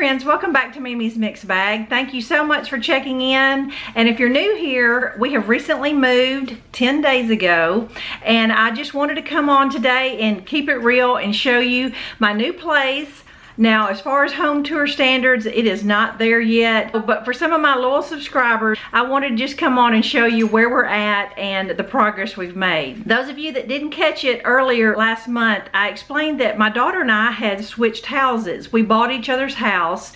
friends, welcome back to Mimi's Mixed Bag. Thank you so much for checking in. And if you're new here, we have recently moved 10 days ago, and I just wanted to come on today and keep it real and show you my new place. Now, as far as home tour standards, it is not there yet, but for some of my loyal subscribers, I wanted to just come on and show you where we're at and the progress we've made. Those of you that didn't catch it earlier last month, I explained that my daughter and I had switched houses. We bought each other's house.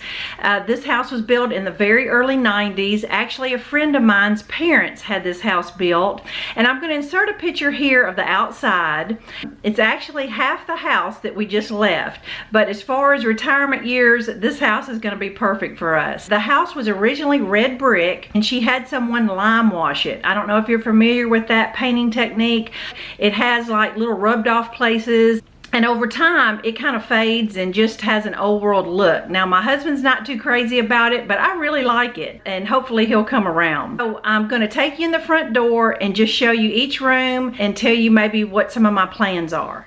This house was built in the very early 90s. Actually, a friend of mine's parents had this house built, and I'm going to insert a picture here of the outside. It's actually half the house that we just left, but as far as retirement years, this house is going to be perfect for us. The house was originally red brick, and she had someone lime wash it. I don't know if you're familiar with that painting technique. It has like little rubbed off places, and over time it kind of fades and just has an old world look. Now, my husband's not too crazy about it, but I really like it, and hopefully he'll come around. So I'm going to take you in the front door and just show you each room and tell you maybe what some of my plans are.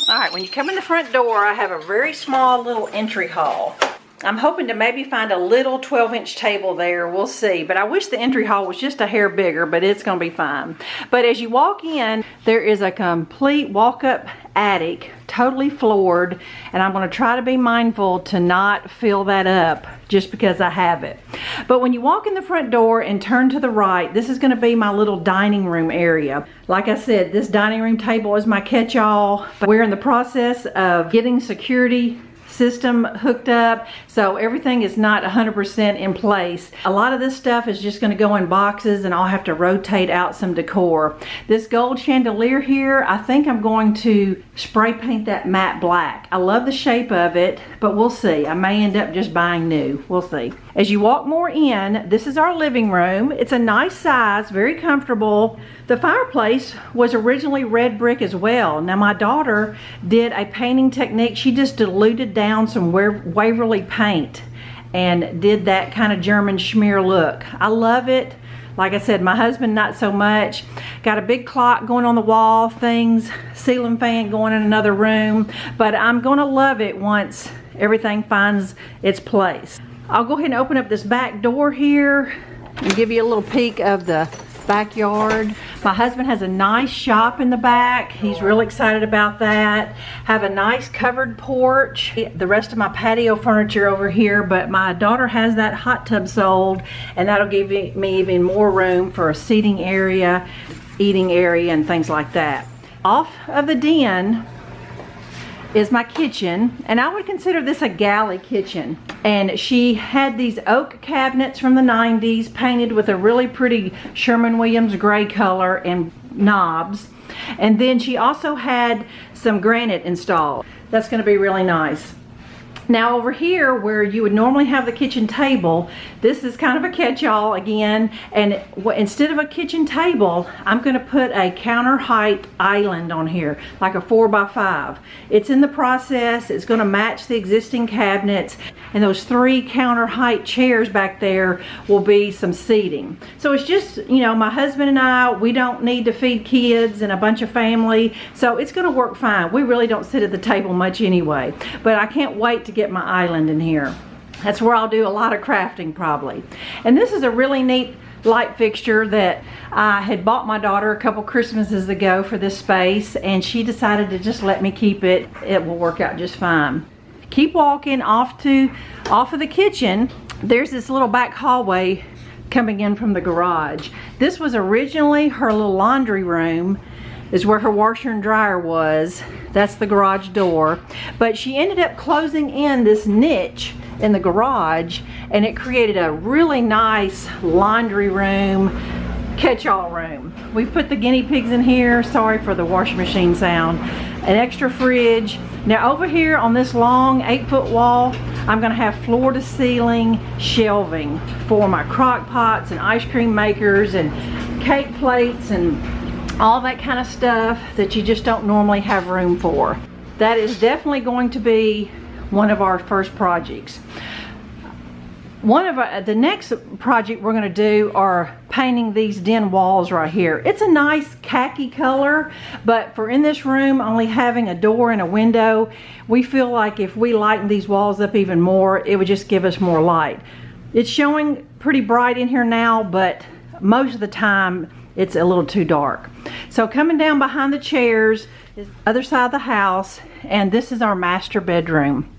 All right, when you come in the front door, I have a very small little entry hall. I'm hoping to maybe find a little 12-inch table there. We'll see. But I wish the entry hall was just a hair bigger, but it's going to be fine. But as you walk in, there is a complete walk-up attic, totally floored, and I'm going to try to be mindful to not fill that up just because I have it. But when you walk in the front door and turn to the right, this is going to be my little dining room area. Like I said, this dining room table is my catch-all. We're in the process of getting security system hooked up, so everything is not 100% in place. A lot of this stuff is just going to go in boxes, and I'll have to rotate out some decor. This gold chandelier here, I think I'm going to spray paint that matte black. I love the shape of it, but we'll see. I may end up just buying new. We'll see. As you walk more in, this is our living room. It's a nice size, very comfortable. The fireplace was originally red brick as well. Now, my daughter did a painting technique. She just diluted down some Waverly paint and did that kind of German schmear look. I love it. Like I said, my husband not so much. Got a big clock going on the wall, things, ceiling fan going in another room, but I'm gonna love it once everything finds its place. I'll go ahead and open up this back door here and give you a little peek of the backyard. My husband has a nice shop in the back. He's really excited about that. Have a nice covered porch. The rest of my patio furniture over here, but my daughter has that hot tub sold, and that'll give me even more room for a seating area, eating area, and things like that. Off of the den is my kitchen, and I would consider this a galley kitchen. And she had these oak cabinets from the 90s painted with a really pretty Sherwin-Williams gray color and knobs. And then she also had some granite installed. That's going to be really nice. Now, over here where you would normally have the kitchen table, this is kind of a catch-all again, and instead of a kitchen table, I'm going to put a counter height island on here, like a 4x5. It's in the process. It's going to match the existing cabinets, and those 3 counter height chairs back there will be some seating. So it's just, you know, my husband and I, we don't need to feed kids and a bunch of family, so it's going to work fine. We really don't sit at the table much anyway, but I can't wait to get my island in here. That's where I'll do a lot of crafting probably. And this is a really neat light fixture that I had bought my daughter a couple Christmases ago for this space, and she decided to just let me keep it. It will work out just fine. Keep walking off of the kitchen. There's this little back hallway coming in from the garage. This was originally her little laundry room. Is where her washer and dryer was. That's the garage door. But she ended up closing in this niche in the garage, and it created a really nice laundry room, catch-all room. We've put the guinea pigs in here. Sorry for the washing machine sound. An extra fridge. Now over here on this long 8-foot wall, I'm gonna have floor to ceiling shelving for my crock pots and ice cream makers and cake plates and all that kind of stuff that you just don't normally have room for. That is definitely going to be one of our first projects. The next project we're going to do are painting these den walls right here. It's a nice khaki color, but for in this room only having a door and a window, we feel like if we lighten these walls up even more, it would just give us more light. It's showing pretty bright in here now, but most of the time it's a little too dark. So coming down behind the chairs is the other side of the house, and this is our master bedroom.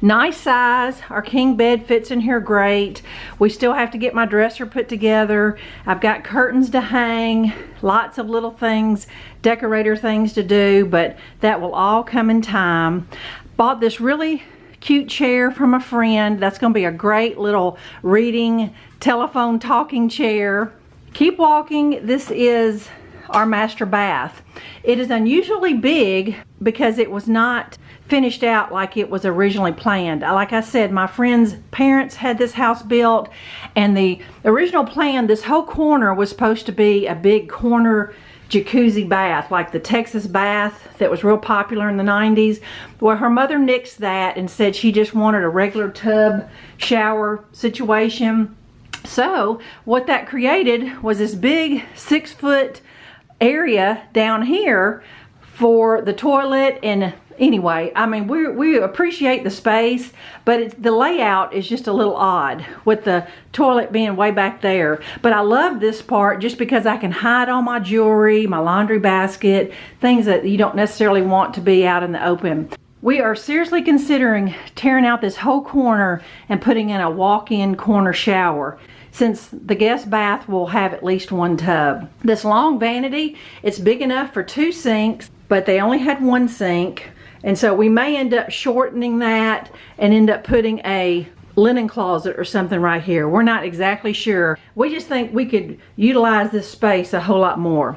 Nice size. Our king bed fits in here great. We still have to get my dresser put together. I've got curtains to hang, lots of little things, decorator things to do, but that will all come in time. Bought this really cute chair from a friend. That's going to be a great little reading, telephone talking chair. Keep walking. This is our master bath. It is unusually big because it was not finished out like it was originally planned. Like I said, my friend's parents had this house built, and the original plan, this whole corner was supposed to be a big corner jacuzzi bath, like the Texas bath that was real popular in the 90s. Well, her mother nixed that and said she just wanted a regular tub shower situation. So what that created was this big 6-foot area down here for the toilet. And anyway, I mean, we appreciate the space, but the layout is just a little odd with the toilet being way back there. But I love this part just because I can hide all my jewelry, my laundry basket, things that you don't necessarily want to be out in the open. We are seriously considering tearing out this whole corner and putting in a walk-in corner shower, since the guest bath will have at least one tub. This long vanity, it's big enough for 2 sinks, but they only had 1 sink. And so we may end up shortening that and end up putting a linen closet or something right here. We're not exactly sure. We just think we could utilize this space a whole lot more.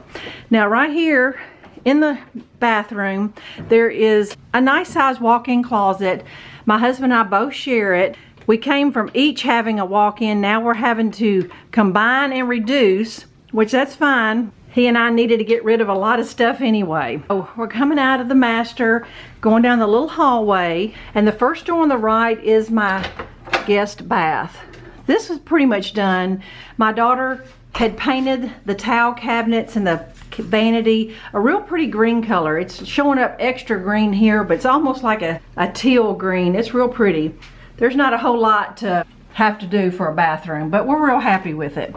Now right here in the bathroom, there is a nice size walk-in closet. My husband and I both share it. We came from each having a walk-in. Now we're having to combine and reduce, which that's fine. He and I needed to get rid of a lot of stuff anyway. So we're coming out of the master, going down the little hallway, and the first door on the right is my guest bath. This is pretty much done. My daughter had painted the towel cabinets and the vanity a real pretty green color. It's showing up extra green here, but it's almost like a teal green. It's real pretty. There's not a whole lot to have to do for a bathroom, but we're real happy with it.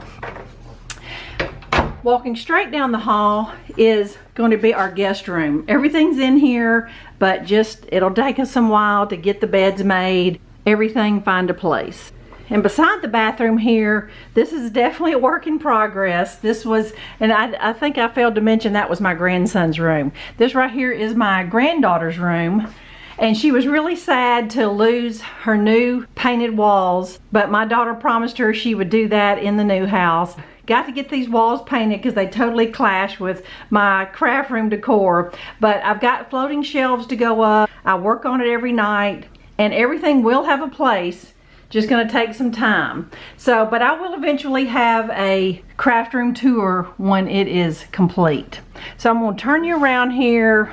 Walking straight down the hall is going to be our guest room. Everything's in here, but just it'll take us some while to get the beds made, everything find a place. And beside the bathroom here, this is definitely a work in progress. This was, and I think I failed to mention that was my grandson's room. This right here is my granddaughter's room. And she was really sad to lose her new painted walls, but my daughter promised her she would do that in the new house. Got to get these walls painted because they totally clash with my craft room decor. But I've got floating shelves to go up. I work on it every night, and everything will have a place. Just gonna take some time. So, but I will eventually have a craft room tour when it is complete. So I'm gonna turn you around here,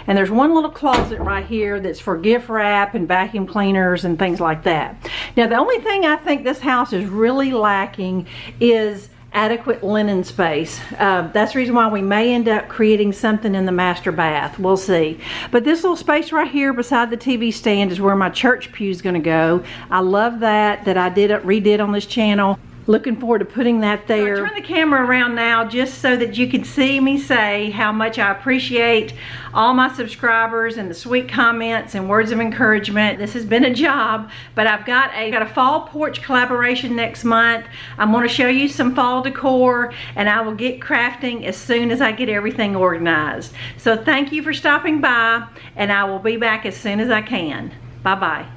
and there's one little closet right here that's for gift wrap and vacuum cleaners and things like that. Now, the only thing I think this house is really lacking is adequate linen space. That's the reason why we may end up creating something in the master bath. We'll see. But this little space right here beside the TV stand is where my church pew is going to go. I love that I redid on this channel. Looking forward to putting that there. So I turn the camera around now just so that you can see me say how much I appreciate all my subscribers and the sweet comments and words of encouragement. This has been a job, but I've got a fall porch collaboration next month. I'm going to show you some fall decor, and I will get crafting as soon as I get everything organized. So thank you for stopping by, and I will be back as soon as I can. Bye-bye.